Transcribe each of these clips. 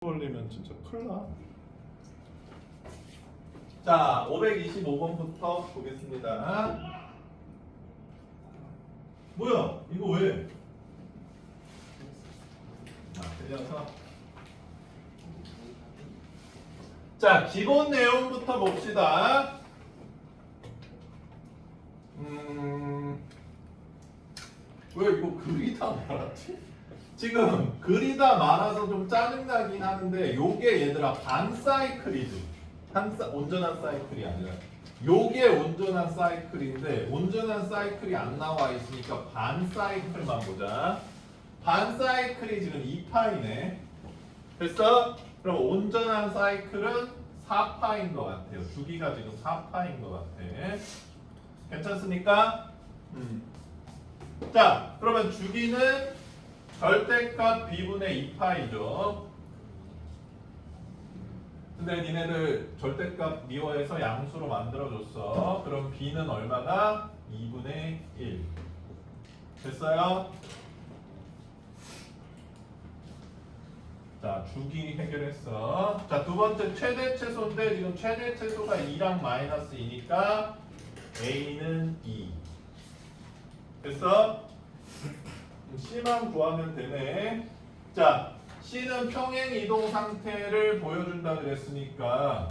올리면 진짜 큰일 나. 자, 525번부터 보겠습니다. 뭐야? 이거 왜? 틀려서. 자, 기본 내용부터 봅시다. 왜 이거 그리다 말았지? 지금 그리다 말아서 좀 짜증나긴 하는데 요게 얘들아 반사이클이지. 온전한 사이클이 아니라 요게 온전한 사이클인데 온전한 사이클이 안 나와 있으니까 반사이클만 보자. 반사이클이 지금 2파이네. 됐어? 그럼 온전한 사이클은 4파인 것 같아요. 주기가 지금 4파인 것 같아. 괜찮습니까? 자, 그러면 주기는 절대값 b분의 2파이죠. 근데 니네들 절대값 미워해서 양수로 만들어줬어. 그럼 b는 얼마다? 2분의 1. 됐어요? 자, 주기 해결했어. 자, 두 번째 최대 최소인데 지금 최대 최소가 2랑 마이너스 2니까 a는 2. 됐어? C만 구하면 되네. 자, C는 평행 이동 상태를 보여준다 그랬으니까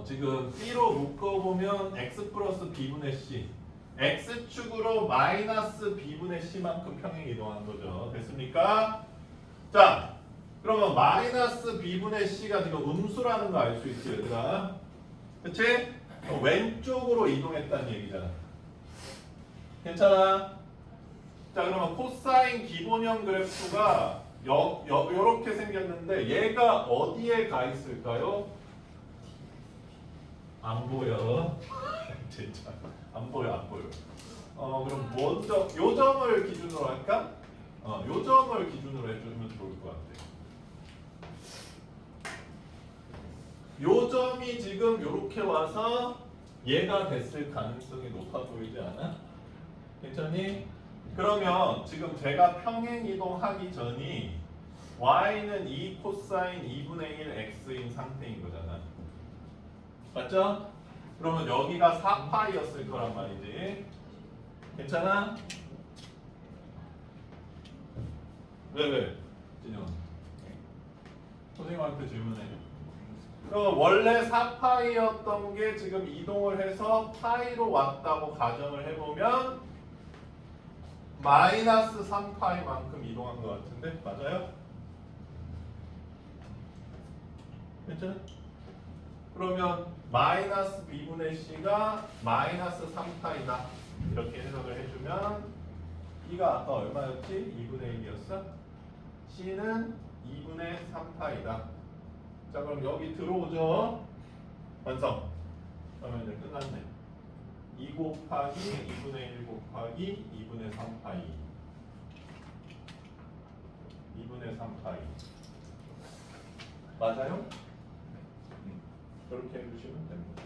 지금 B로 묶어보면 X 플러스 B분의 C X축으로 마이너스 B분의 C만큼 평행 이동한 거죠. 됐습니까? 자, 그러면 마이너스 B분의 C가 지금 음수라는 거 알 수 있지 얘들아? 그치? 왼쪽으로 이동했다는 얘기잖아. 괜찮아? 자, 그러면 코사인 기본형 그래프가 요렇게 생겼는데 얘가 어디에 가 있을까요? 안 보여. 진짜 안 보여. 그럼 먼저 요 점을 기준으로 할까? 요 점을 기준으로 해주면 좋을 것 같아. 요 점이 지금 요렇게 와서 얘가 됐을 가능성이 높아 보이지 않아? 괜찮니? 그러면 지금 제가 평행 이동하기 전이 y는 2 코사인 2분의 1 x인 상태인 거잖아. 맞죠? 그러면 여기가 4파이였을 거란 말이지. 괜찮아? 왜? 진영 선생님한테 질문해. 그럼 원래 4파이였던 게 지금 이동을 해서 파이로 왔다고 가정을 해보면 마이너스 3파이만큼 이동한 것 같은데 맞아요? 괜찮아? 그러면 마이너스 b분의 c가 마이너스 3파이다 이렇게 해석을 해주면 b가 아까 얼마였지? 2분의 1이었어? c는 2분의 3파이다. 자, 그럼 여기 들어오죠? 완성. 그러면 이제 끝났네. 2 곱하기 2분의 1 곱하기 2분의 3파이 2분의 3파이 맞아요? 그렇게 해주시면 됩니다.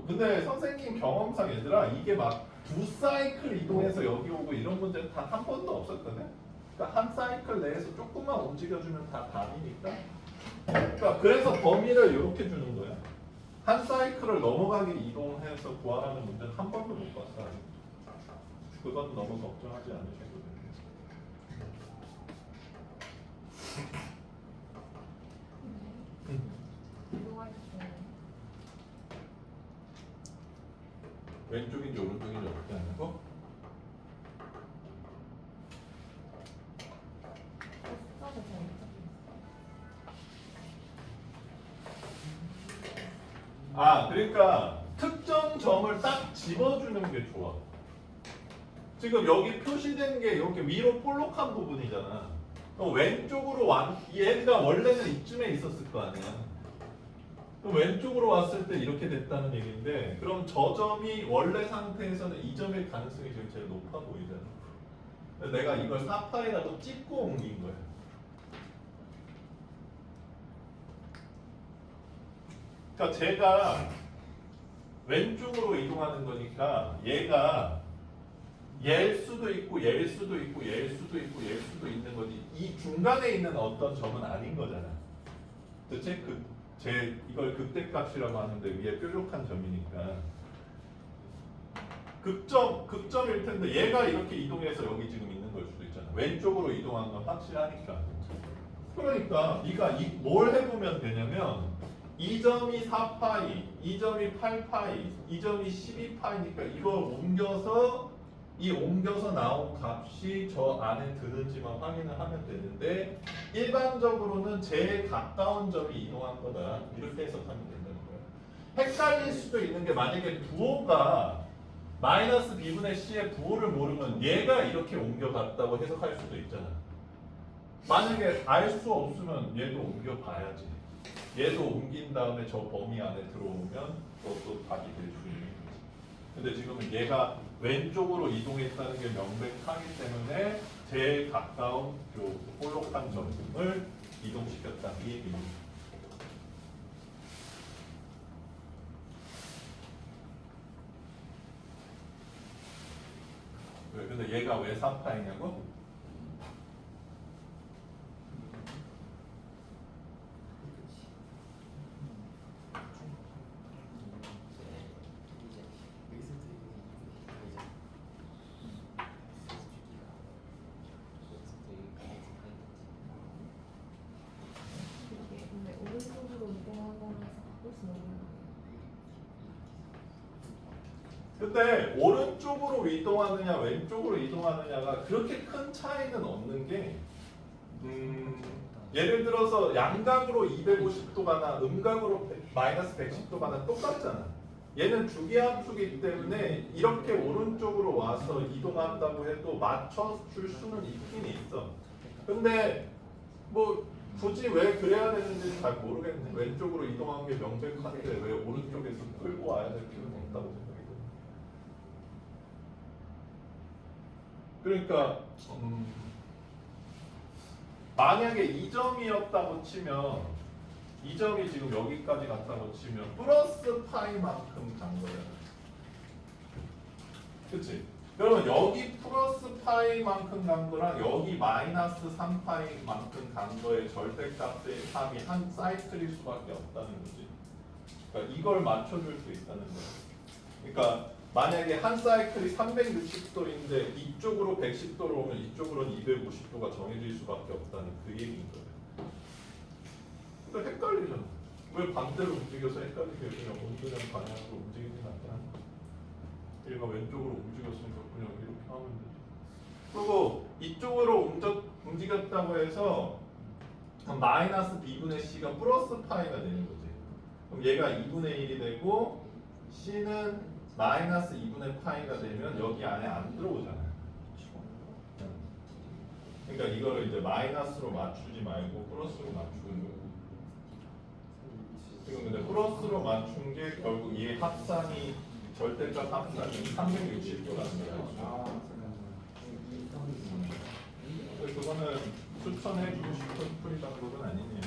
근데 선생님 경험상 얘들아 이게 막 두 사이클 이동해서 여기 오고 이런 문제는 단 한 번도 없었거든. 그러니까 한 사이클 내에서 조금만 움직여주면 다 답이니까. 그러니까 그래서 범위를 이렇게 주는 거야. 한 사이클을 넘어가게 이동해서 구하라는 문제는 한 번도 못 봤어. 그건 너무 걱정하지 않으셔도 됩니다. 왼쪽인지 오른쪽인지 어떻게 하는 거? 그러니까 특정 점을 딱 집어주는 게 좋아. 지금 여기 표시된 게 이렇게 위로 볼록한 부분이잖아. 그럼 왼쪽으로 얘가 원래는 이쯤에 있었을 거 아니야. 그럼 왼쪽으로 왔을 때 이렇게 됐다는 얘기인데 그럼 저 점이 원래 상태에서는 이 점일 가능성이 지금 제일 높아 보이잖아. 그래서 내가 이걸 4파이라도 찍고 옮긴 거야. 그러니까 제가 왼쪽으로 이동하는 거니까 얘가 얘일 수도 있고 얘일 수도 있고 얘일 수도 있고 얘일 수도 있는 거지. 이 중간에 있는 어떤 점은 아닌 거잖아. 그치? 이걸 극대값이라고 하는데 위에 뾰족한 점이니까 극점일 텐데 얘가 이렇게 이동해서 여기 지금 있는 걸 수도 있잖아. 왼쪽으로 이동한 건 확실하니까. 그러니까 네가 뭘 해보면 되냐면 이 점이 4파이, 이 점이 8파이, 이 점이 12파이니까 이걸 옮겨서 나온 값이 저 안에 드는지만 확인을 하면 되는데 일반적으로는 제일 가까운 점이 이동한 거다. 이렇게 해석하면 된다는 거예요. 헷갈릴 수도 있는 게 만약에 부호가 마이너스 b분의 c의 부호를 모르면 얘가 이렇게 옮겨갔다고 해석할 수도 있잖아. 만약에 알 수 없으면 얘도 옮겨봐야지. 얘도 옮긴 다음에 저 범위 안에 들어오면 또 답이 될 수 있는 거지. 근데 지금은 얘가 왼쪽으로 이동했다는 게 명백하기 때문에 제일 가까운 요 볼록한 점을 이동시켰다 이 얘기입니다. 왜? 근데 얘가 왜 4파이냐고? 근데 오른쪽으로 이동하거나 해서 바꿀 수 없는 거예요. 근데 오른쪽으로 이동하느냐 왼쪽으로 이동하느냐가 그렇게 큰 차이는 없는 게 예를 들어서 양각으로 250도 가나 음각으로 마이너스 110도 가나 똑같잖아. 얘는 주기함수기 때문에 이렇게 오른쪽으로 와서 이동한다고 해도 맞춰줄 수는 있긴 있어. 근데 뭐 굳이 왜 그래야 되는지 잘 모르겠네. 왼쪽으로 이동한 게 명백한데 왜 오른쪽에서 끌고 와야 될 필요는 없다고 생각이 돼. 그러니까 만약에 이 점이었다고 치면 이 점이 지금 여기까지 갔다고 치면 플러스 파이만큼 간 거야. 그치? 그러면 여기 플러스 파이만큼 간 거랑 여기 마이너스 3파이만큼 간 거의 절대값의 합이 한 사이클일 수밖에 없다는 거지. 그러니까 이걸 맞춰줄 수 있다는 거야. 그러니까 만약에 한 사이클이 360도인데 이쪽으로 110도로 오면 이쪽으로는 250도가 정해질 수밖에 없다는 그 얘기인 거예요. 그러니까 헷갈리잖아. 왜 반대로 움직여서 헷갈리게 그냥 온도량 방향으로 움직이진 않냐? 얘가 왼쪽으로 움직였으니까 그냥 이렇게 하면 되죠. 그리고 이쪽으로 움직였다고 해서 마이너스 b분의 c가 플러스 파이가 되는 거지. 그럼 얘가 2분의 1이 되고 c는 마이너스 2분의 파이가 되면 여기 안에 안 들어오잖아요. 그러니까 이거를 이제 마이너스로 맞추지 말고 플러스로 맞추는 거예요. 지금 근데 플러스로 맞춘 게 결국 이 합산이 절대값 합산이 360도라는 거예요. 그거는 추천해주고 싶은 풀이 방법은 아니네요.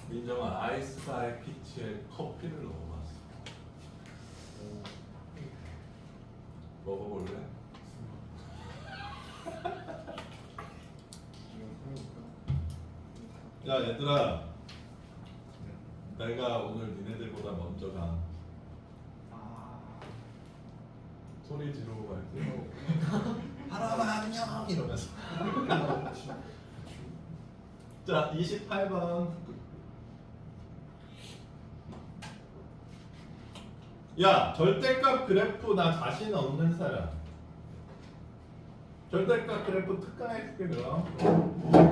민정아 아이스바의 피치에 커피를 넣어봤어. 먹어볼래? 야 얘들아, 내가 오늘 니네들보다 먼저 가. 소리 지르고 갈게. 바람아 안녕 이러면서. 자 28번. 야 절대값 그래프 나 자신 없는 사람. 절대값 그래프 특강해줄게 그럼.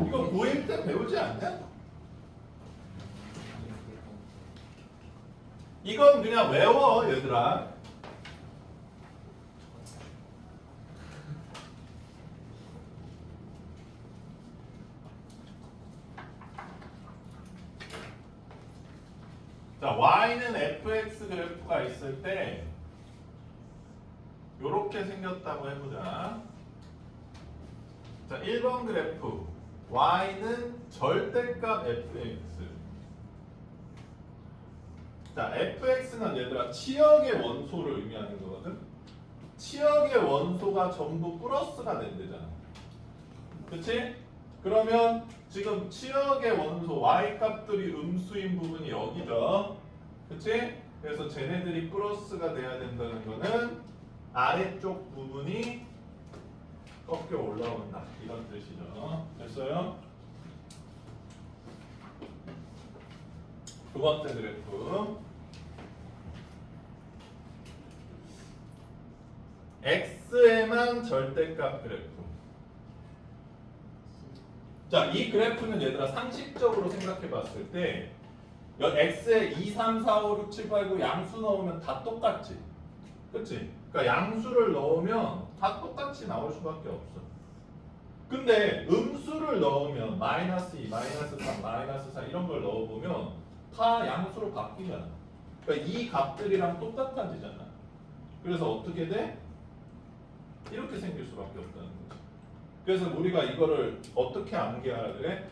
이거 고1 때 배우지 않냐? 이건 그냥 외워 얘들아. 자, y는 fx 그래프가 있을 때 이렇게 생겼다고 해보자. 자, 1번 그래프 y는 절대값 fx. 자, fx는 얘들아 치역의 원소를 의미하는 거거든. 치역의 원소가 전부 플러스가 된대잖아. 그치? 그러면 지금 치역의 원소 y 값들이 음수인 부분이 여기죠. 그치? 그래서 쟤네들이 플러스가 돼야 된다는 거는 아래쪽 부분이 꺾여 올라온다. 이런 뜻이죠. 됐어요? 두 번째 그래프. x에만 절대값 그래프. 자, 이 그래프는 얘들아 상식적으로 생각해 봤을 때 x에 2, 3, 4, 5, 6, 7, 8, 9 양수 넣으면 다 똑같지. 그치? 그러니까 양수를 넣으면 다 똑같이 나올 수밖에 없어. 근데 음수를 넣으면 마이너스 2, 마이너스 3, 마이너스 4 이런 걸 넣어보면 다 양수로 바뀌잖아. 그러니까 이 값들이랑 똑같아지잖아. 그래서 어떻게 돼? 이렇게 생길 수밖에 없다는 거지. 그래서 우리가 이거를 어떻게 암기하라 그래?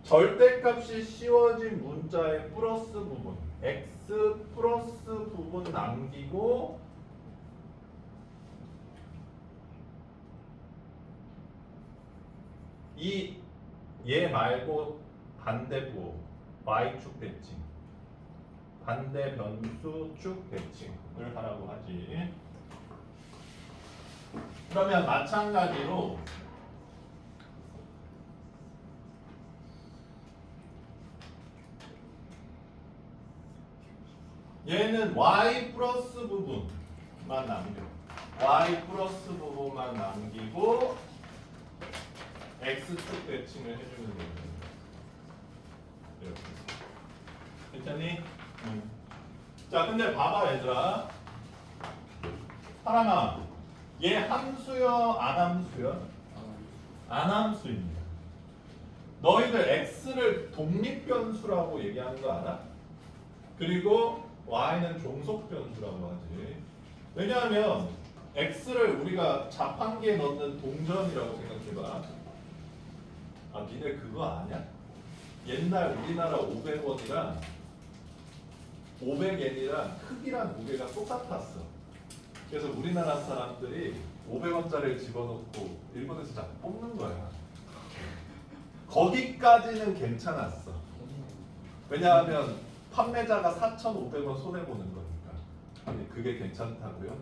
절대값이 씌워진 문자의 플러스 부분 x 플러스 부분 남기고 얘 말고 반대부 y축 대칭 반대 변수 축 대칭을 하라고 하지. 그러면 마찬가지로 얘는 y 플러스 부분만 남겨. y 플러스 부분만 남기고 x축 대칭을 해주는 거예요. 이렇게. 괜찮니? 응. 자, 근데 봐봐 얘들아. 사람아, 얘 함수요, 안 함수요? 안 함수입니다. 너희들 x를 독립변수라고 얘기하는 거 알아? 그리고 y는 종속변수라고 하지. 왜냐하면 x를 우리가 자판기에 넣는 동전이라고 생각해봐. 아, 니네 그거 아냐? 옛날 우리나라 500원이랑 500엔이랑 크기랑 무게가 똑같았어. 그래서 우리나라 사람들이 500원짜리를 집어넣고 일본에서 자꾸 뽑는 거야. 거기까지는 괜찮았어. 왜냐하면 판매자가 4,500원 손해보는 거니까. 아니, 그게 괜찮다고요?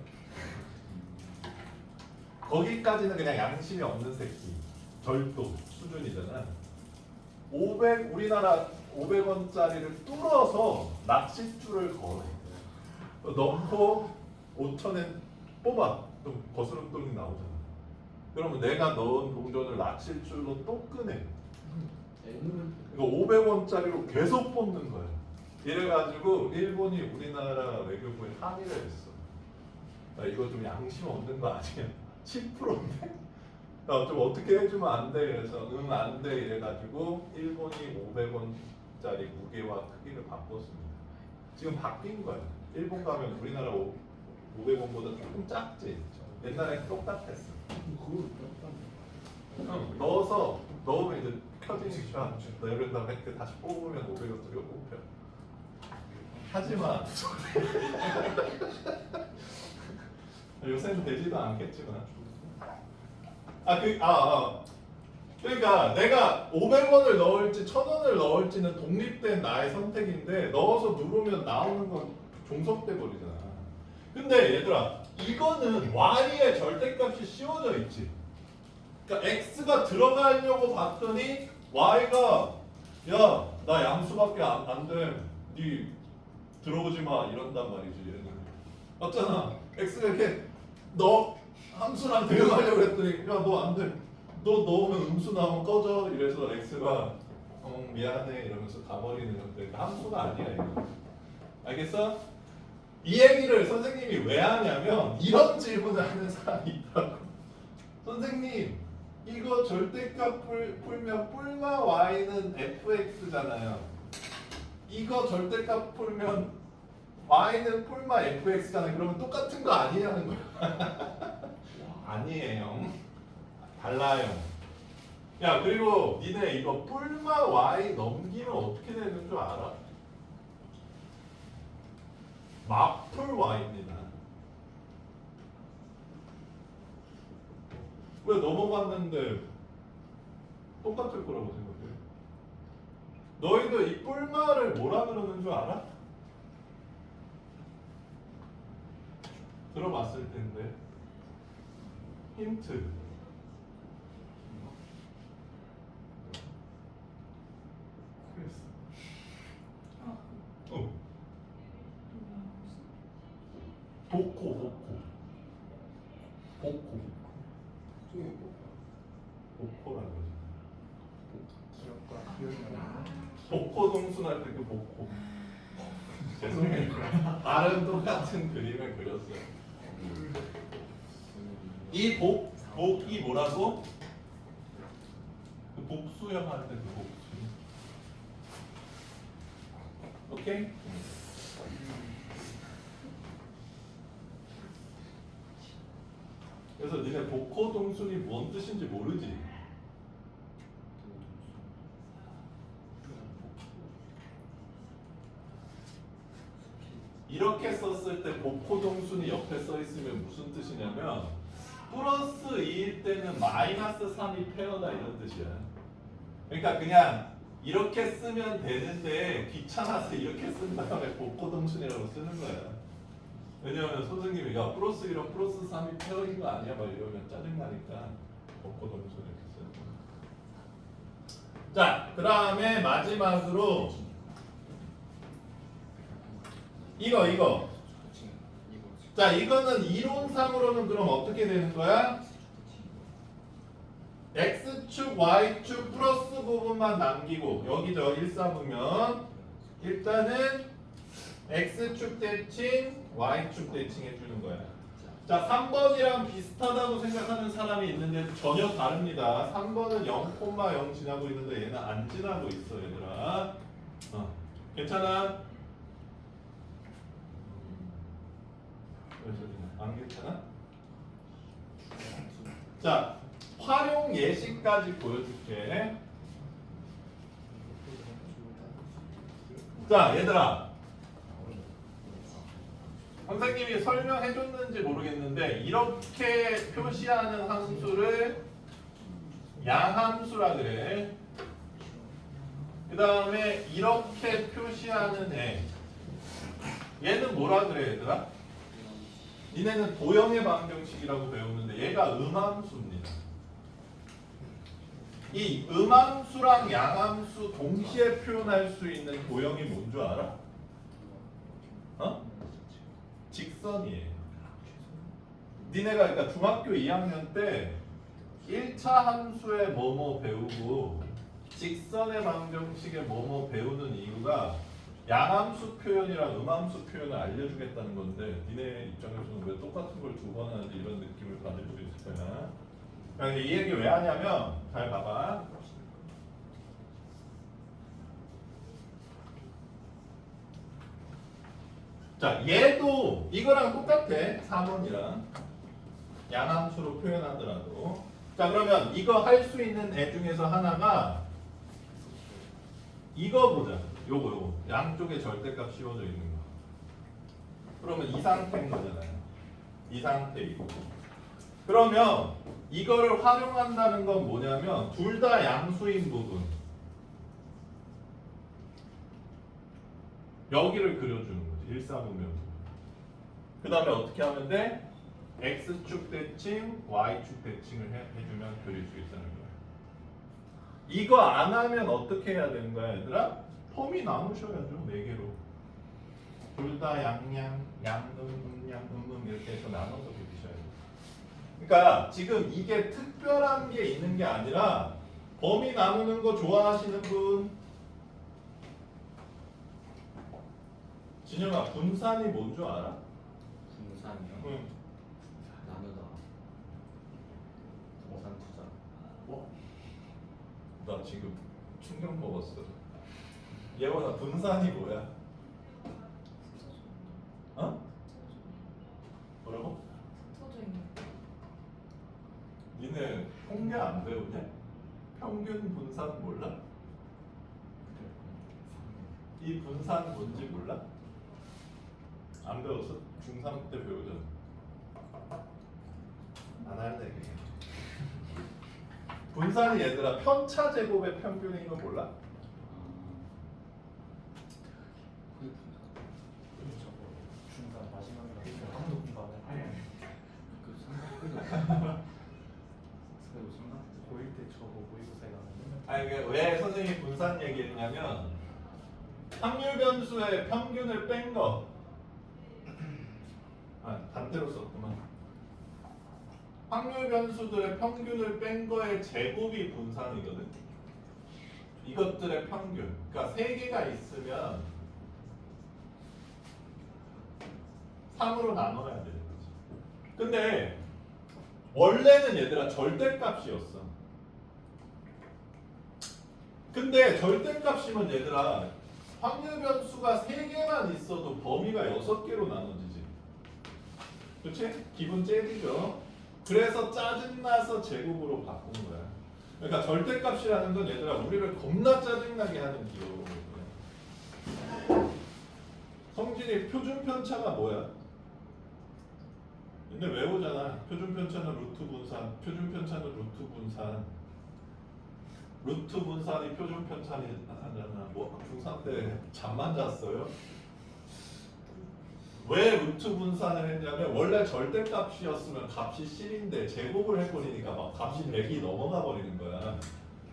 거기까지는 그냥 양심이 없는 새끼. 절도 수준이잖아. 우리나라 500원짜리를 뚫어서 낚싯줄을 걸어. 넣고 5,000엔 뽑아. 그럼 거스름돈이 나오잖아. 그러면 내가 넣은 동전을 낚싯줄로 또 끄네. 이거 500원짜리로 계속 뽑는 거야. 이래가지고 일본이 우리나라 외교부에 항의를 했어. 나 이거 좀 양심 없는 거 아니야? 10%인데? 좀 어떻게 해주면 안 돼. 그래서 응 안 돼 이래가지고 일본이 500원짜리 무게와 크기를 바꿨습니다. 지금 바뀐 거야. 일본 가면 우리나라 500원보다 조금 작지. 옛날에 똑같았어. 넣어서 넣으면 이제 켜지니까 이런 다음에 다시 뽑으면 500원짜리가 뽑혀. 하지마. 요새는 되지도 않겠지만. 그러니까 내가 500원을 넣을지 1,000원을 넣을지는 독립된 나의 선택인데 넣어서 누르면 나오는 건 종속돼 버리잖아. 근데 얘들아, 이거는 y의 절대값이 씌워져 있지. 그러니까 x가 들어가려고 봤더니 y가 야, 나 양수밖에 안 돼. 네 들어오지 마 이런단 말이지. 얘는. 맞잖아. x가 이렇게 너 함수랑 대응하려고 했더니 야, 너 안 돼. 너 넣으면 음수 나오면 꺼져. 이래서 x가 미안해 이러면서 가버리는 건데 함수가 아니야 이거. 알겠어? 이 얘기를 선생님이 왜 하냐면 이런 질문을 하는 사람이 있다고. 선생님, 이거 절대값 풀면 뿔마 y는 fx잖아요. 이거 절대값 풀면 y는 뿔마 fx잖아요. 그러면 똑같은 거 아니냐는 거야. 아니에요. 달라요. 야 그리고 니네 이거 뿔마 y 넘기면 어떻게 되는 줄 알아? 마풀 y입니다. 왜 넘어갔는데 똑같을 거라고 생각해? 너희들 이 뿔마를 뭐라 그러는 줄 알아? 들어봤을 텐데. 힌트. 어. 복호. 복호라는 거지. 복호 동순할 때 그 복호. 죄송해요. 다른 똑같은 그림을 그렸어요. 이 복이 뭐라고? 그 복수형 할 때 그 복수. 오케이? 그래서 니네 복호 동순이 뭔 뜻인지 모르지? 이렇게 썼을 때 복호 동순이 옆에 써 있으면 무슨 뜻이냐면 플러스 2일 때는 마이너스 3이 페어다 이런 뜻이야. 그러니까 그냥 이렇게 쓰면 되는데 귀찮아서 이렇게 쓴 다음에 복호 동순이라고 쓰는 거야. 왜냐하면 선생님이 야 플러스 1은 플러스 3이 페어인 거 아니야? 막 이러면 짜증나니까 복호 동순 이렇게 쓰는 거야. 자, 그 다음에 마지막으로 이거. 자, 이거는 이론상으로는 그럼 어떻게 되는 거야? x축, y축 플러스 부분만 남기고 여기죠. 1, 4 보면 일단은 x축 대칭, y축 대칭 해주는 거야. 자, 3번이랑 비슷하다고 생각하는 사람이 있는데 전혀 다릅니다. 3번은 0,0 지나고 있는데 얘는 안 지나고 있어, 얘들아. 괜찮아? 안 괜찮아? 자, 활용 예시까지 보여줄게. 자, 얘들아. 선생님이 설명해줬는지 모르겠는데 이렇게 표시하는 함수를 양함수라 그래. 그 다음에 이렇게 표시하는 애 얘는 뭐라 그래 얘들아? 니네는 도형의 방정식이라고 배우는데 얘가 음함수입니다. 이 음함수랑 양함수 동시에 표현할 수 있는 도형이 뭔 줄 알아? 직선이에요. 니네가 그러니까 중학교 2학년 때 1차 함수의 뭐뭐 배우고 직선의 방정식의 뭐뭐 배우는 이유가 양함수 표현이랑 음함수 표현을 알려주겠다는 건데 니네 입장에서는 왜 똑같은 걸 두 번 하는지 이런 느낌을 받을 수 있을 거야. 그러니까 이 얘기 왜 하냐면 잘 봐봐. 자, 얘도 이거랑 똑같아. 4번이랑 양함수로 표현하더라도. 자, 그러면 이거 할 수 있는 애 중에서 하나가 이거 보자. 요거 양쪽에 절대값 씌워져 있는 거. 그러면 이 상태인 거잖아요. 이 상태이고. 그러면 이거를 활용한다는 건 뭐냐면 둘 다 양수인 부분 여기를 그려주는 거지. 일사분면. 그 다음에 어떻게 하면 돼? x축 대칭, y축 대칭을 해주면 그릴 수 있다는 거야. 이거 안 하면 어떻게 해야 되는 거야 얘들아? 폼이 나누셔야죠. 4개로. 둘 다 양양, 이렇게 해서 나눠서 그리셔야 돼요. 그러니까 지금 이게 특별한 게 있는 게 아니라 범위 나누는 거 좋아하시는 분? 진영아, 분산이 뭔 줄 알아? 분산이요? 응. 나누다. 분산 투자. 나 지금 충격 먹었어. 예원아, 분산이 뭐야? 뭐라고? 터져 있는. 니네 통계 안 배우냐? 분산 몰라? 이 분산 뭔지 몰라? 안 배웠어? 중3 때 배우잖아. 안 할래 그냥. 분산이 얘들아 편차 제곱의 평균인 거 몰라? 중간 마지막에 한국 공부하는 그 삼각형이 그리고 삼각 고1 때 저거 모의고사에 나오는 아니 왜 선생님이 분산 얘기했냐면 확률 변수의 평균을 뺀 거. 아 반대로 썼구만. 확률 변수들의 평균을 뺀 거의 제곱이 분산이거든. 이것들의 평균. 그러니까 세 개가 있으면 3으로 나눠야 되는 거지. 근데 원래는 얘들아 절대값이었어. 근데 절대값이면 얘들아 확률 변수가 3개만 있어도 범위가 6개로 나눠지지. 그치? 기분 째지죠? 그래서 짜증나서 제곱으로 바꾼 거야. 그러니까 절대값이라는 건 얘들아 우리를 겁나 짜증나게 하는 기호거든. 성진이 표준 편차가 뭐야? 근데 외우잖아. 표준 편차는 루트 분산, 표준 편차는 루트 분산. 루트 분산이 표준 편차잖아. 뭐 중3 때 잠만 잤어요? 왜 루트 분산을 했냐면 원래 절대값이었으면 값이 10인데 제곱을 해버리니까 막 값이 100이 넘어가 버리는 거야.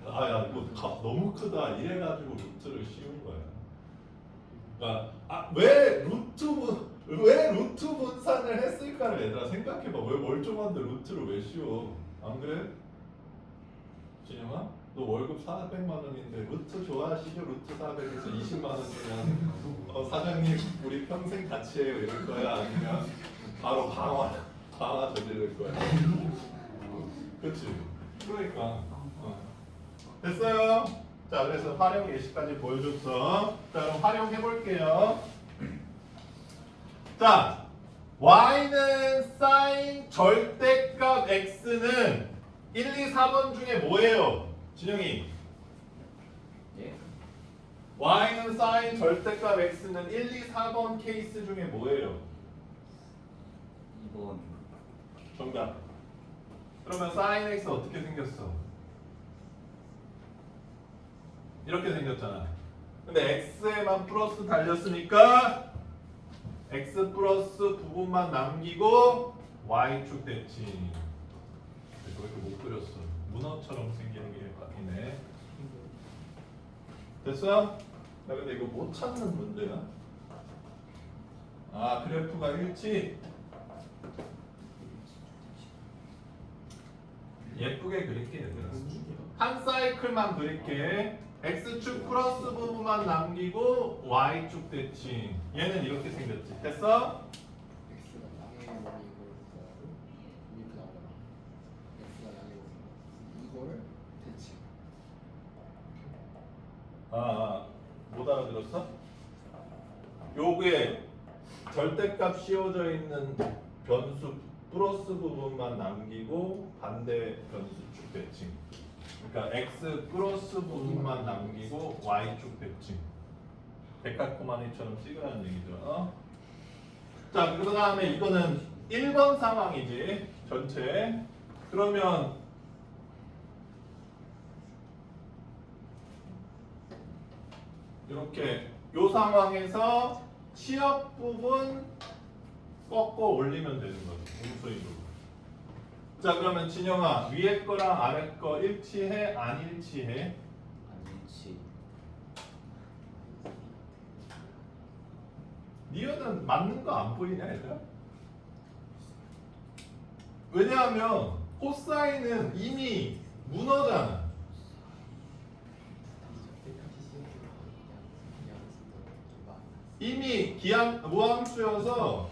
아야 이거 값 너무 크다 이래가지고 루트를 씌운 거야. 그러니까 왜 루트 분산을 했을까를 얘들아 생각해봐. 왜 멀쩡한데 루트를 왜 씌워? 안 그래? 진영아? 너 월급 400만 원인데 루트 좋아하시죠? 루트 400에서 20만 원 주면 사장님 우리 평생 같이 해요 이럴 거야? 아니면 바로 강화 저지를 거야? 그치? 그러니까 됐어요? 자 그래서 활용 예시까지 보여줬어. 자 그럼 활용해 볼게요. 자 y는 sin 절대값 x는 1, 2, 4번 중에 뭐예요? 진영이 예? y는 sin 절대값 x는 1, 2, 4번 케이스 중에 뭐예요? 2번 정답. 그러면 sin x 어떻게 생겼어? 이렇게 생겼잖아. 근데 x에만 플러스 달렸으니까 x 플러스 부분만 남기고 y축 됐지. 왜 이렇게 못 그렸어? 문어처럼 생기는 게 바뀌네. 됐어? 나 근데 이거 못 찾는 문제야. 아 그래프가 일치. 예쁘게 그릴게 얘들아. 한 사이클만 그릴게. x축 플러스 부분만 남기고 y축 대칭. 얘는 이렇게 생겼지. 됐어? x가 양의 원이고 이렇게 나오잖아. x가 양의 원이고 이거를 대칭. 못 알아들었어? 요게 절대값 씌워져 있는 변수 플러스 부분만 남기고 반대 변수축 대칭. 그러니까 x 플러스 부분만 남기고 y축 대칭. 백각코마니처럼 찍으라는 얘기죠. 자, 그 다음에 이거는 1번 상황이지. 전체. 그러면 이렇게 요 상황에서 취업 부분 꺾어 올리면 되는 거지. 음수이로. 자, 그러면 진영아 위에 거랑 아래 거 일치해? 안 일치해? 아니지 니어는 맞는 거 안 보이냐 얘들아? 왜냐하면 코사인은 이미 문어잖아. 이미 기한 무함수여서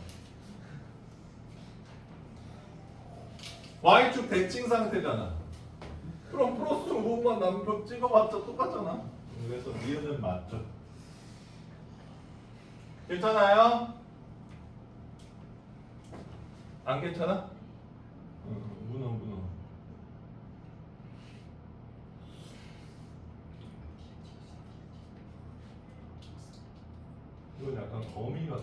y축 대칭 상태잖아. 그럼 플러스 5분만 남겨 찍어봤자 똑같잖아. 그래서 니은은 맞죠. 괜찮아요? 안 괜찮아? 문어. 이건 약간 거미 같아.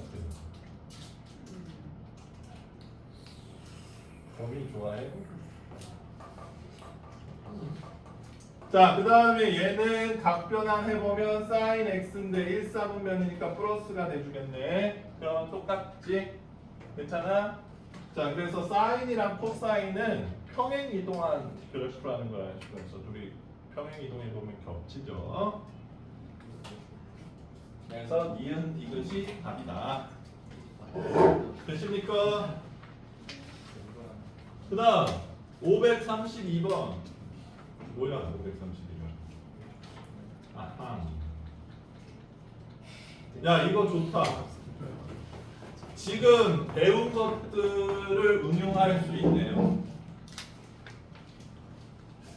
거미 좋아해? 자, 그 다음에 얘는 각변환 해보면 sin x인데 1사분면이니까 플러스가 돼주겠네. 그럼 똑같지? 괜찮아? 자, 그래서 사인이랑 코사인은 평행 이동한 그래프라는 걸 알 수가 있어. 둘이 평행 이동해 보면 겹치죠. 그래서 니은 이것이 답이다. 됐습니까? 그 다음 532번 뭐야 532번 아하 야 이거 좋다. 지금 배운 것들을 응용할 수 있네요.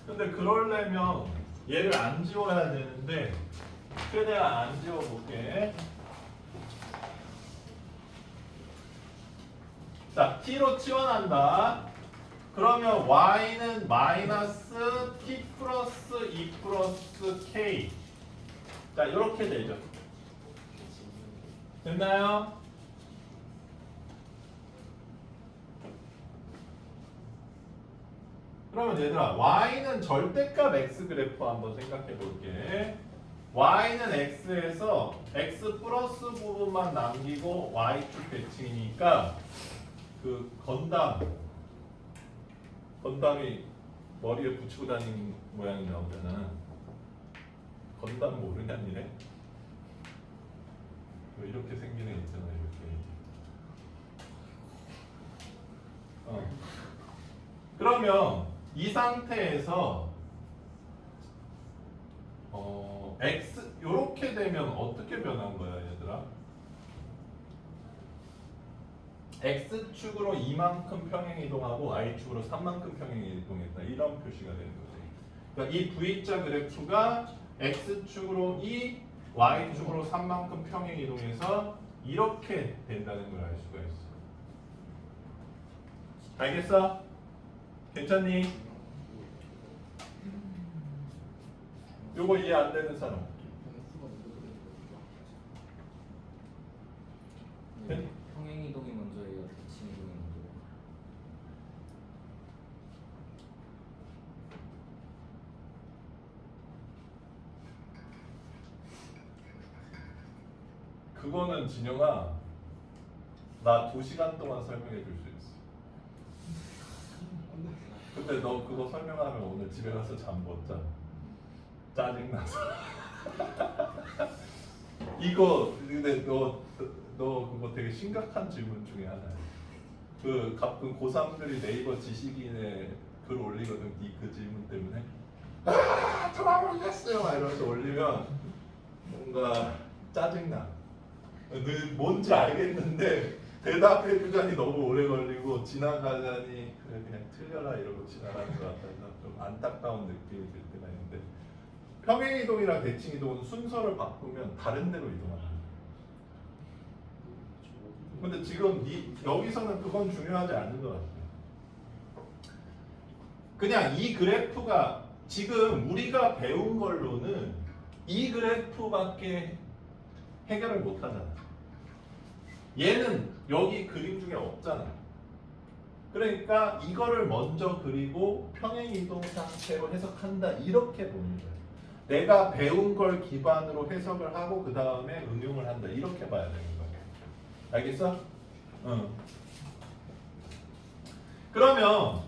근데 그러려면 얘를 안 지워야 되는데 최대한 안 지워볼게. 자, t로 치환한다. 그러면 y는 마이너스 t 플러스 2 플러스 k. 자, 이렇게 되죠. 됐나요? 그러면 얘들아 y는 절대값 x 그래프 한번 생각해 볼게. y는 x에서 x 플러스 부분만 남기고 y축 대칭이니까 그 건담이 머리에 붙이고 다니는 모양이 나오잖아. 건담 모르냐니래? 이렇게 생긴 애 있잖아. 이렇게. 그러면 이 상태에서 x 이렇게 되면 어떻게 변한 거야, 얘들아? x축으로 이만큼 평행 이동하고 y축으로 3만큼 평행 이동했다. 이런 표시가 되는 거지. 그러니까 이 V자 그래프가 x축으로 2, y축으로 3만큼 평행 이동해서 이렇게 된다는 걸 알 수가 있어. 알겠어? 괜찮니? 요거 이해 안 되는 사람? 네? 평행 이동이 먼저예요. 대칭 이동이 먼저. 그거는 진영아, 나 2시간 동안 설명해 줄 수 있어. 근데 너 그거 설명하면 오늘 집에 가서 잠 못 자. 짜증나서. 이거 근데 너 그거 되게 심각한 질문 중에 하나야. 그 가끔 고3들이 네이버 지식인에 글 올리거든. 그 질문 때문에. 전화 모르겠어요. 이러면서 올리면 뭔가 짜증나. 뭔지 알겠는데 대답해 주자니 너무 오래 걸리고 지나가자니 그냥 틀려라 이러고 지나가는 것 같아서 좀 안타까운 느낌이 들 때가 있는데, 평행 이동이랑 대칭 이동은 순서를 바꾸면 다른 데로 이동합니다. 근데 지금 여기서는 그건 중요하지 않는 것 같아요. 그냥 이 그래프가 지금 우리가 배운 걸로는 이 그래프밖에 해결을 못 하잖아. 얘는 여기 그림 중에 없잖아. 그러니까 이거를 먼저 그리고 평행 이동 상태로 해석한다. 이렇게 보는 거야. 내가 배운 걸 기반으로 해석을 하고 그 다음에 응용을 한다. 이렇게 봐야 되는 거야. 알겠어? 응. 그러면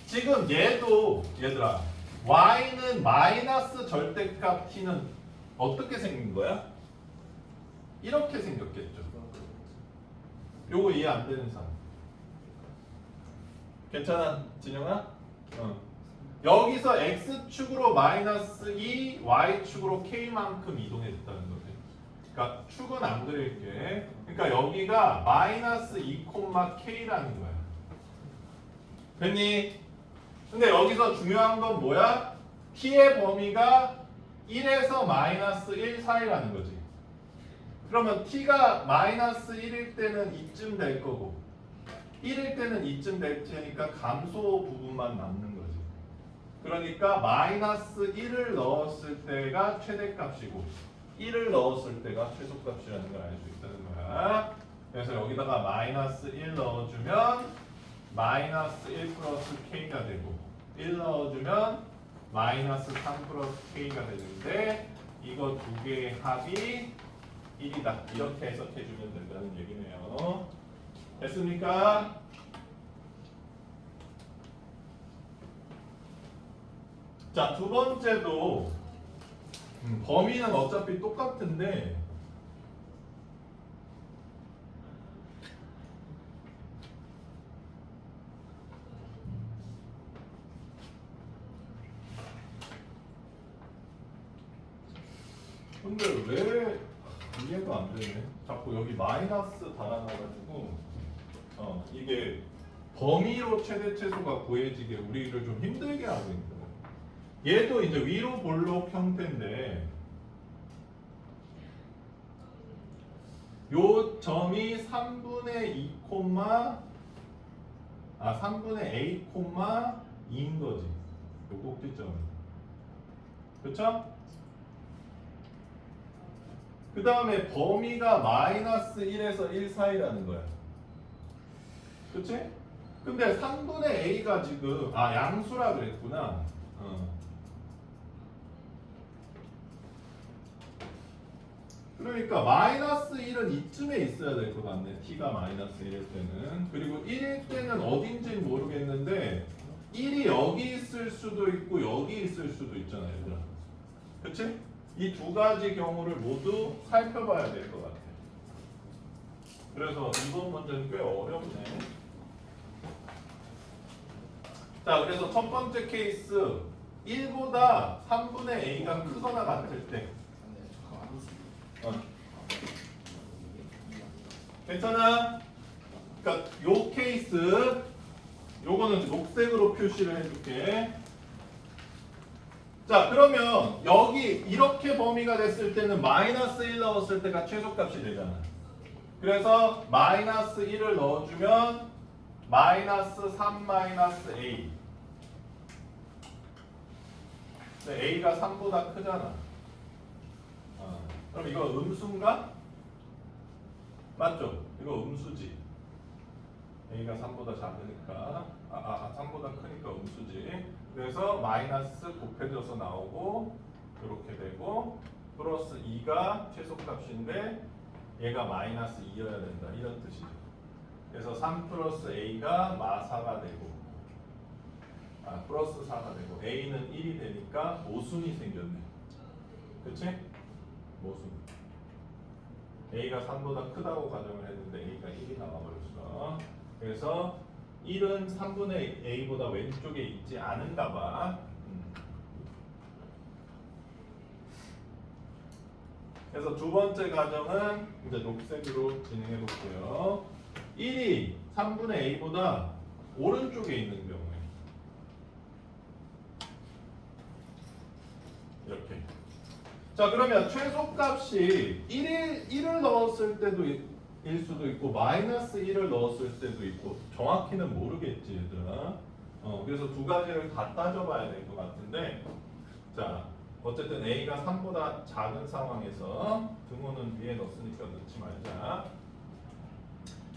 지금 얘도 얘들아 y는 마이너스 절대값 t는 어떻게 생긴 거야? 이렇게 생겼겠죠. 요거 이해 안 되는 사람. 괜찮아, 진영아? 여기서 x축으로 마이너스 2, y축으로 k만큼 이동했다는 거지. 그러니까 축은 안 그릴게. 그러니까 여기가 마이너스 2,k라는 거야. 됐니? 근데 여기서 중요한 건 뭐야? t의 범위가 1에서 마이너스 1 사이라는 거지. 그러면 t가 마이너스 1일 때는 이쯤 될 거고 1일 때는 이쯤 될 테니까 감소 부분만 남는 거지. 그러니까 마이너스 1을 넣었을 때가 최대값이고 1을 넣었을 때가 최소값이라는 걸 알 수 있다는 거야. 그래서 여기다가 마이너스 1 넣어주면 마이너스 1 플러스 k가 되고 1 넣어주면 마이너스 3 플러스 k가 되는데 이거 두 개의 합이 1이다. 이렇게 해석해주면 된다는 얘기네요. 됐습니까? 자, 두 번째도 범위는 어차피 똑같은데 근데 왜 이해가 안 되네? 자꾸 여기 마이너스 달아놔가지고 이게 범위로 최대 최소가 구해지게 우리를 좀 힘들게 하고 있는 거예요. 얘도 이제 위로 볼록 형태인데 요 점이 3분의 2, 3분의 a, 2인 거지. 요 꼭지점이. 그쵸? 그 다음에 범위가 마이너스 1에서 1 사이라는 거야. 그치? 근데 3분의 a가 지금 양수라 그랬구나. 그러니까 마이너스 1은 이쯤에 있어야 될 것 같네. t가 마이너스 1일 때는. 그리고 1일 때는 어딘지는 모르겠는데 1이 여기 있을 수도 있고 여기 있을 수도 있잖아, 얘들아. 그치? 이 두 가지 경우를 모두 살펴봐야 될 것 같아. 그래서 이번 문제는 꽤 어렵네. 자, 그래서 첫 번째 케이스 1보다 3분의 a가 크거나 같을 때 괜찮아? 그러니까 요 케이스 요거는 녹색으로 표시를 해줄게. 자, 그러면 여기 이렇게 범위가 됐을 때는 마이너스 1 넣었을 때가 최소값이 되잖아. 그래서 마이너스 1을 넣어주면 마이너스 3 마이너스 a. 근데 a가 3보다 크잖아. 그럼 이거 음수인가? 맞죠? 이거 음수지. a가 3보다 작으니까 3보다 크니까 음수지. 그래서 마이너스 곱해져서 나오고 이렇게 되고 플러스 2가 최소값인데 얘가 마이너스 2여야 된다. 이런 뜻이죠. 그래서 3 플러스 a가 마사가 되고 플러스 4가 되고 a는 1이 되니까 모순이 생겼네. 그치? 모순. a가 3보다 크다고 가정을 했는데 a가 1이 나와버렸어. 그래서 1은 3분의 a보다 왼쪽에 있지 않은가 봐. 그래서 두 번째 가정은 이제 녹색으로 진행해 볼게요. 1이 3분의 a보다 오른쪽에 있는 경우에 이렇게. 자, 그러면 최소값이 1을 넣었을 때도 일 수도 있고 마이너스 1을 넣었을 때도 있고 정확히는 모르겠지, 얘들아. 그래서 두 가지를 다 따져봐야 될 것 같은데, 자, 어쨌든 a가 3보다 작은 상황에서 등호는 위에 넣었으니까 넣지 말자.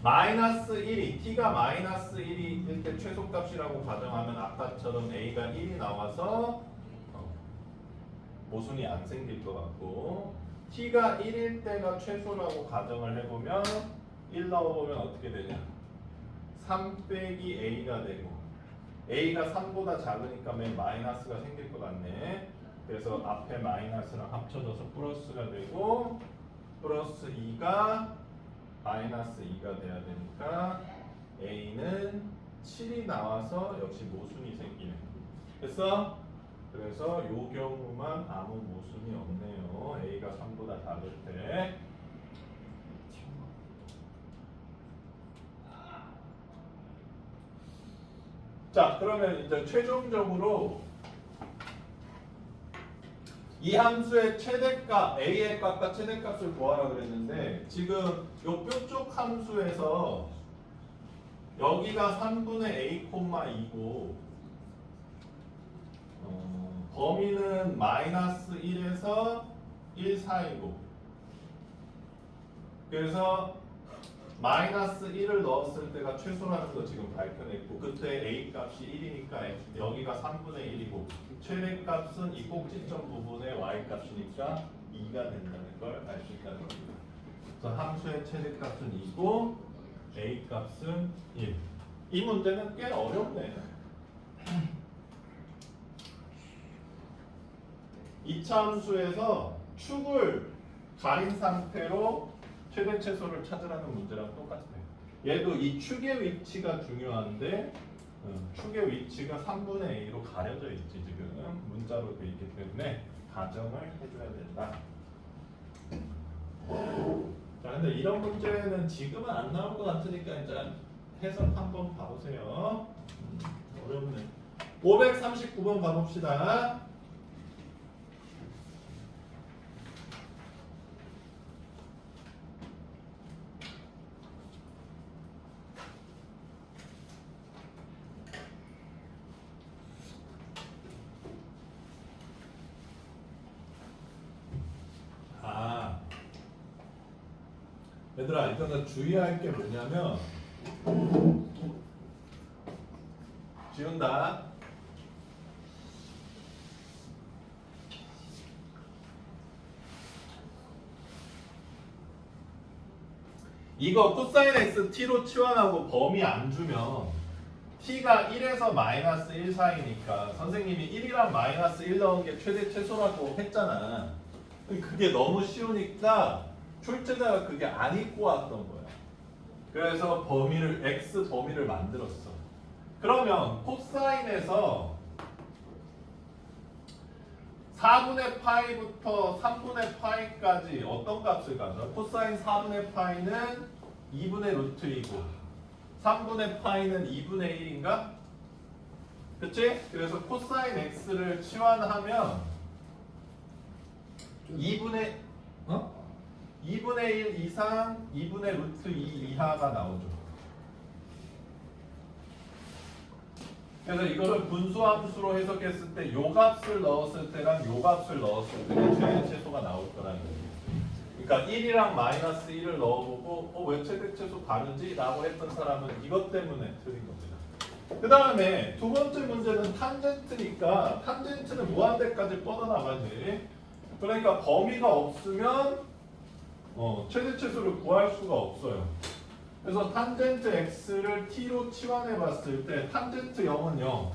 마이너스 1이 t가 마이너스 1일 때 최소값이라고 가정하면 아까처럼 a가 1이 나와서 모순이 안 생길 것 같고, t가 1일 때가 최소라고 가정을 해보면 1 넣어보면 어떻게 되냐? 3 빼기 a가 되고 a가 3보다 작으니까 맨 마이너스가 생길 것 같네. 그래서 앞에 마이너스랑 합쳐져서 플러스가 되고 플러스 2가 마이너스 2가 돼야 되니까 a는 7이 나와서 역시 모순이 생기네. 됐어? 그래서 요 경우만 아무 모순이 없네요. a가 3보다 작을 때. 자, 그러면 이제 최종적으로 이 함수의 최대값, a의 값과 최대값을 구하라 그랬는데 지금 요 뾰족 함수에서 여기가 3분의 a, 2고 범위는 마이너스 1에서 1 사이고 그래서 마이너스 1을 넣었을 때가 최소라는 거 지금 밝혀냈고 그때 A 값이 1이니까 여기가 3분의 1이고 최대값은 이 꼭지점 부분의 Y 값이니까 2가 된다는 걸 알 수 있다는 겁니다. 그래서 함수의 최대값은 2고 A 값은 1. 이 문제는 꽤 어렵네. 2차 함수에서 축을 가린 상태로 최대 최소를 찾으라는 문제랑 똑같아요. 얘도 이 축의 위치가 중요한데 축의 위치가 3분의 A로 가려져 있지 지금 문자로 돼 있기 때문에 가정을 해줘야 된다. 자, 근데 이런 문제는 지금은 안 나올 것 같으니까 이제 해석 한번 봐보세요. 어렵네. 539번 가봅시다. 얘들아, 일단 주의할 게 뭐냐면 지운다. 이거 코사인 x t로 치환하고 범위 안 주면 t가 1에서 마이너스 1 사이니까 선생님이 1이랑 마이너스 1 넣은 게 최대 최소라고 했잖아. 그게 너무 쉬우니까 출제자가 그게 안 입고 왔던 거야. 그래서 범위를 x 범위를 만들었어. 그러면 코사인에서 4분의 파이부터 3분의 파이까지 어떤 값을 가져? 코사인 4분의 파이는 2분의 루트 2고 3분의 파이는 2분의 1인가? 그치? 그래서 코사인 x를 치환하면 2분의 1 이상 2분의 루트 2 이하가 나오죠. 그래서 이거를 분수함수로 해석했을 때 요 값을 넣었을 때랑 요 값을 넣었을 때가 최대 최소가 나올 거라는 거예요. 그러니까 1이랑 마이너스 1을 넣어보고 왜 최대 최소 다르지? 라고 했던 사람은 이것 때문에 틀린 겁니다. 그 다음에 두 번째 문제는 탄젠트니까 탄젠트는 무한대까지 뻗어나가지. 그러니까 범위가 없으면 최대 최소를 구할 수가 없어요. 그래서 탄젠트 x를 t로 치환해 봤을 때 탄젠트 0은 0,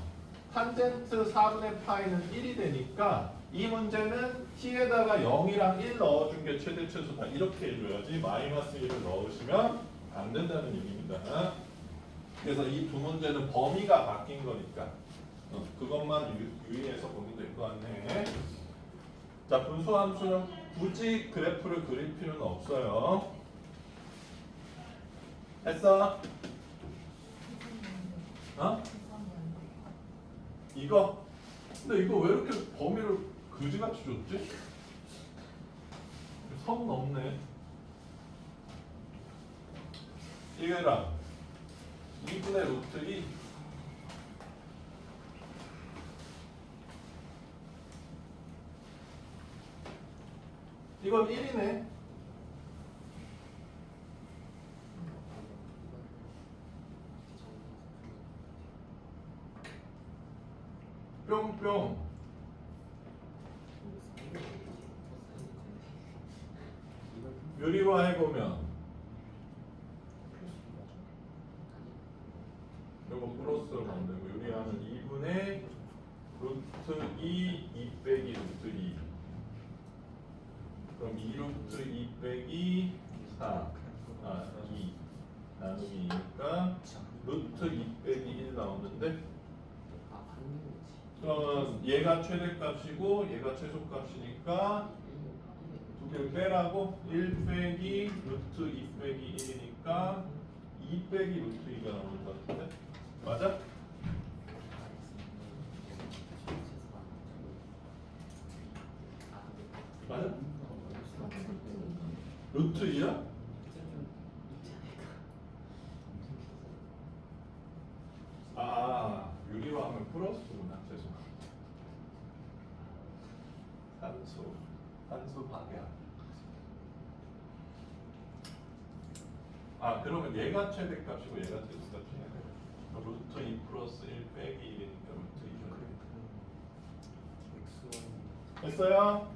탄젠트 4분의 파이는 1이 되니까 이 문제는 t에다가 0이랑 1 넣어준 게 최대 최소다. 이렇게 해줘야지 마이너스 1을 넣으시면 안 된다는 얘기입니다. 그래서 이 두 문제는 범위가 바뀐 거니까 그것만 유의해서 보면 될 것 같네. 자, 분수함수는 굳이 그래프를 그릴 필요는 없어요. 했어? 이거? 근데 이거 왜 이렇게 범위를 그지같이 줬지? 선 넘네. 이거랑 2분의 루트 2 이건 1이네. 뿅뿅. 유리화 해보면 이거 플러스로 만들고 유리화는 2분의 루트 2 빼기 루트 2 그럼 2 루트 2 빼기 2 나누기 2니까 루트 2 빼기 1 나오는데 그러면 얘가 최대값이고 얘가 최소값이니까 두 개를 빼라고 1 빼기 루트 2 빼기 1이니까 2 빼기 루트 2가 나오는 것 같은데? 맞아? 맞아? 루트 2야? 아, 유리화하면 플러스구나. 죄송합니다. 상수 밖에 아 그러면 얘가 최대값이고 얘가 최소값이야. 루트 2 플러스 1 빼기 1이니까 루트 2죠. 됐어요?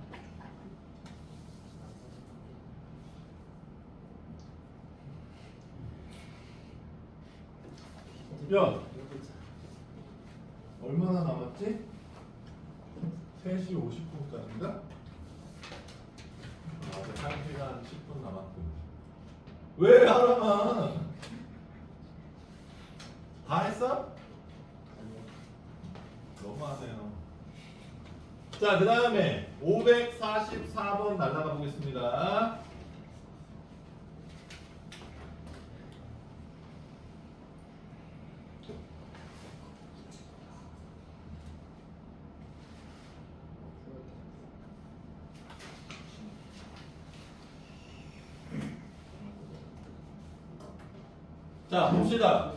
야 얼마나 남았지? 3시 50분까지인가? 아직 1시간 10분 남았군. 왜 하라마? 다 했어? 너무하네요. 자, 그 다음에 544번 날라가 보겠습니다. 자, 봅시다.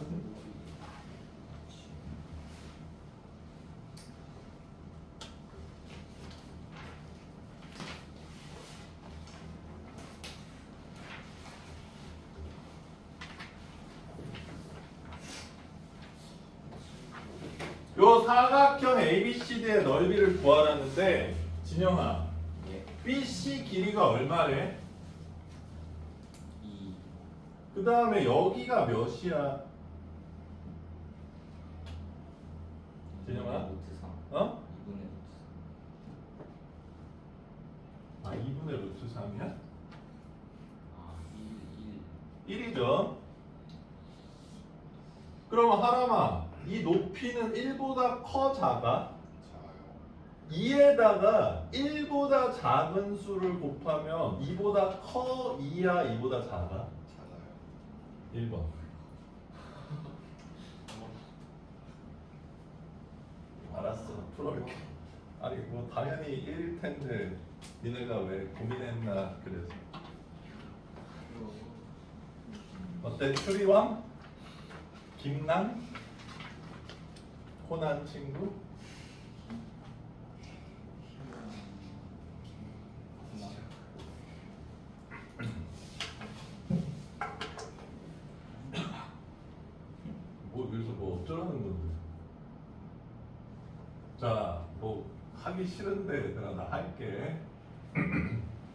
요 사각형 ABCD의 넓이를 구하라는데 진영아, 예. BC 길이가 얼마래? 2. 그 다음에 여기가 몇이야? 진영아? 루트 3. 어? 2분의 루트 3. 아 2분의 루트 3이야? 아, 1. 1이죠. 그러면 하람아, 이 높이는 1보다 커 작아? 작아요. 2에다가 1보다 작은 수를 곱하면 2보다 커 2야 2보다 작아? 작아요. 1번. 알았어, 풀어볼게. 아니 뭐 당연히 1일 텐데 니네가 왜 고민했나 그래서. 어때 추리왕? 김남? 코난 친구? 뭐 여기서 뭐 어쩌라는 건데? 자, 뭐 하기 싫은데 얘들아 나 할게.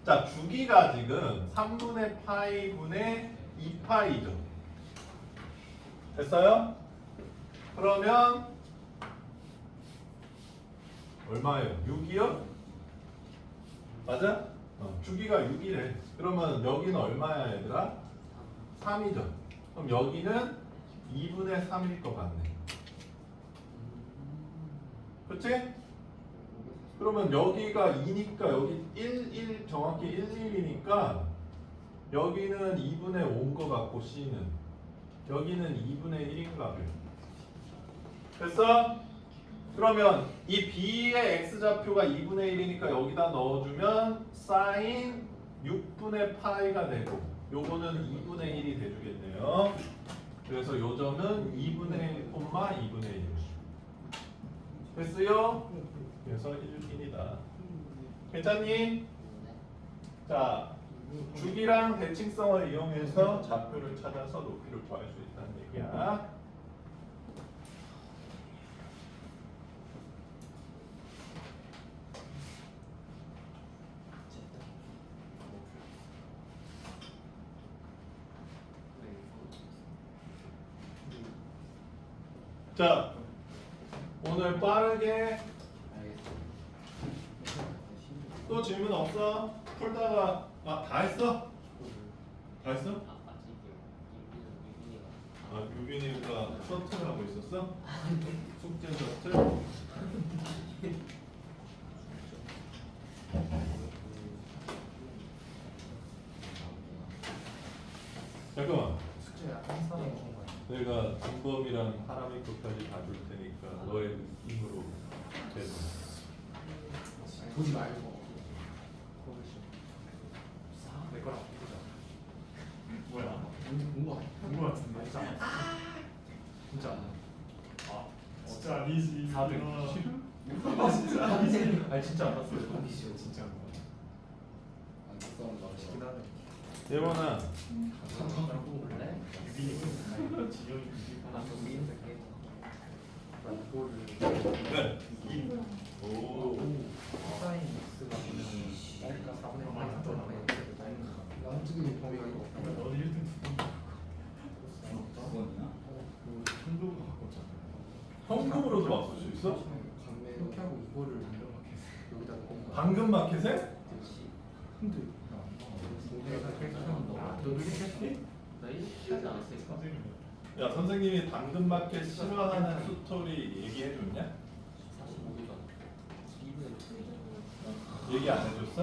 자, 주기가 지금 3분의 파이분의 2파이죠. 됐어요? 그러면 얼마예요? 6이요? 맞아? 주기가 6이래. 그러면 여기는 얼마야 얘들아? 3이죠. 그럼 여기는 2분의 3일 것 같네. 그치? 그러면 여기가 2니까 여기 1 정확히 1, 1이니까 여기는 2분의 5인 것 같고 C는 여기는 2분의 1인가 봐요. 됐어? 그러면 이 B의 X좌표가 2분의 1이니까 여기다 넣어주면 사인 6분의 파이가 되고 요거는 2분의 1이 돼주겠네요. 그래서 요 점은 2분의 1, 2분의 1. 됐어요? 그래서 1인이다. 괜찮니? 자, 주기랑 대칭성을 이용해서 좌표를 찾아서 높이를 구할 수 있다는 얘기야. 자, 오늘 빠르게 또 질문 없어? 풀다가 다 했어? 다 했어? 아, 유빈이가 셔틀 하고 있었어? 숙제 셔틀? 잠깐만. 숙제 항상 해준 거야. 내가 진범이랑 하람이 것까지 다 줄 테니까 너의 느낌으로 해줘. 보지 말고. 내 거랑 바꾸자. 뭐야? 뭔지 본거 같아. 본거 같은데. 진짜. 진짜. 아, 진짜 아니지. 4등. 진짜 아니지. 아니 진짜 안 봤어요. 아니지 진짜 안 봤어. 맛있긴 하네. 예원아 원래 유빈이 지영이 유빈 하나 더 우리 쓰는데 나 이거를 네. 친구랑 오 사인 X가 보면 L가 4분의 1 아, 또 나와요. 남쪽이 범위가 이거 너는 1등 그거냐? 그 한도가 바꿨잖아. 현금으로도 바꿀 수 있어? 강매 이렇게 하고 이거를 여기다 꽂는 당근 마켓에? 근데 너도 이렇게 했니? 나 이렇게 하지 않았을까? 야 선생님이 당근 마켓 싫어하는 스토리 얘기해 줬냐? 45개 전 얘기 안 해줬어?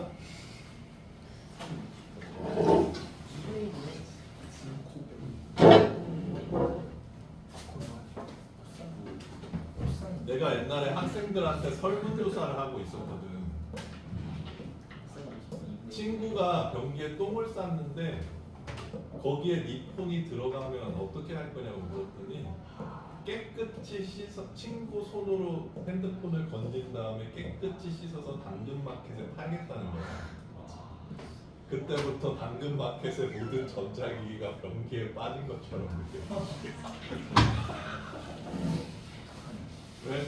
내가 옛날에 학생들한테 설문조사를 하고 있었거든. 친구가 변기에 똥을 쌌는데 거기에 네 폰이 들어가면 어떻게 할 거냐고 물었더니 깨끗이 씻어 친구 손으로 핸드폰을 건진 다음에 깨끗이 씻어서 당근마켓에 팔겠다는 거야. 그때부터 당근마켓의 모든 전자기기가 변기에 빠진 것처럼 느껴. 왜?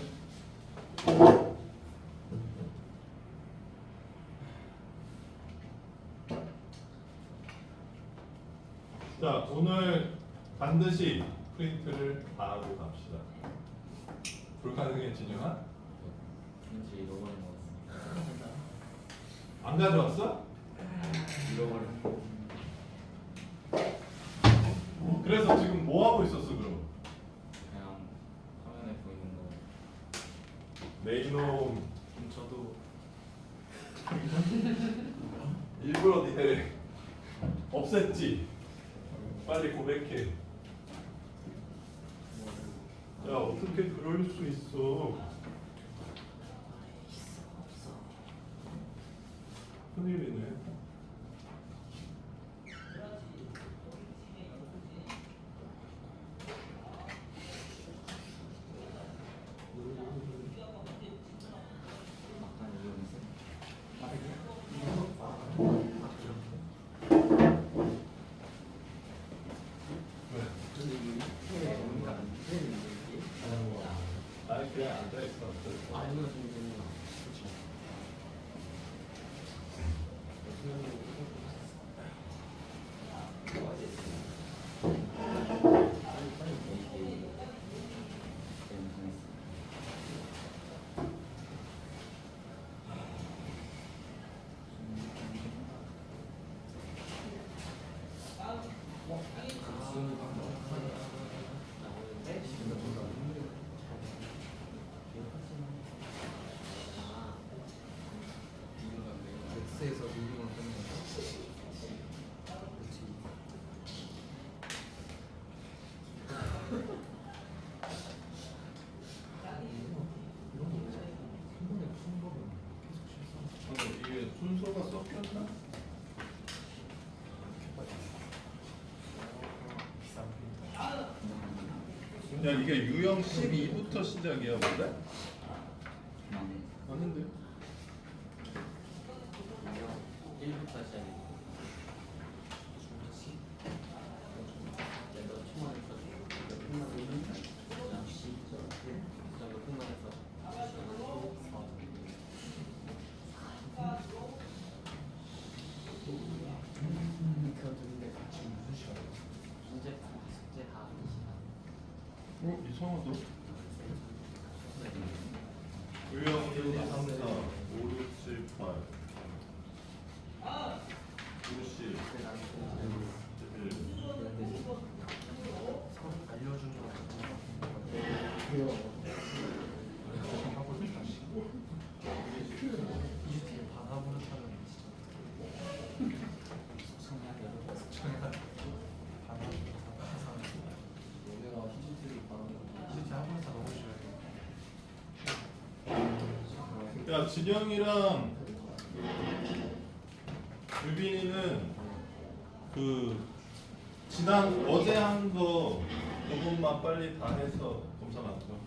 자, 오늘 반드시 프린트를 다 하고 갑시다. 불가능해, 진영아? 왠지 잃어버린 것 같습니다. 안 가져왔어? 잃어버린 거. 그래서 지금 뭐 하고 있었어, 그럼? 그냥 화면에 보이는 거. 내 이놈 저도 일부러 니네 없앴지? 빨리 고백해. 야, 어떻게 그럴 수 있어? 큰일이네. 막간 이용해서 왜? 근데 이게 뭔가 안 되는 게 아니, 그냥 앉아있어. 어쩔 아 이거 좀 재밌나? X에서 미니멈 끊는 거. 이게 순서가 섞였나? 야, 이게 유형 12부터 시작이야, 원래? 아닌데? 1부터 시작해. 내가 초반에서 이상하다. 유형 1, 2, 3, 4, 5, 6, 7, 8 90 11 알려주는 거 하고 다시 이 뒤에 받아보는 사람이 진짜 얘네가 히지트를 바라는 거. 이제 하고 있다 너무 싫어요. 야, 진영이랑 유빈이는 그 지난 어제 한 거 그것만 빨리 다 해서 검사 맞죠?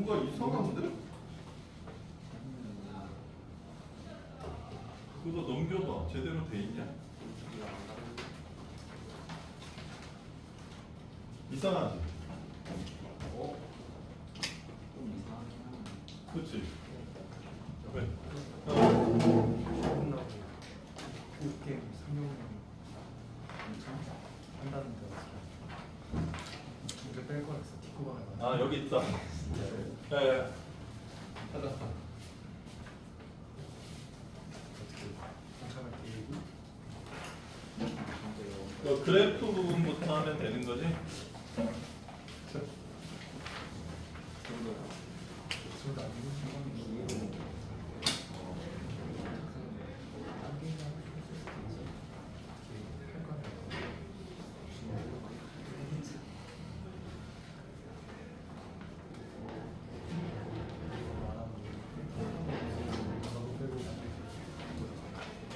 뭔가 이상한데? 그거 넘겨봐. 제대로 돼 있냐? 이상하지? 어? 좀 이상하긴 하네. 그치? 왜? 끝나고 그 게임 3년 괜찮아? 한다는 데 왔어. 이제 뺄 거라서 디코가 나와. 아 여기 있다. 예. 찾았다. 어떻게 괜찮을 계획이? 근데요. 그 그래프 부분부터 하면 되는 거지?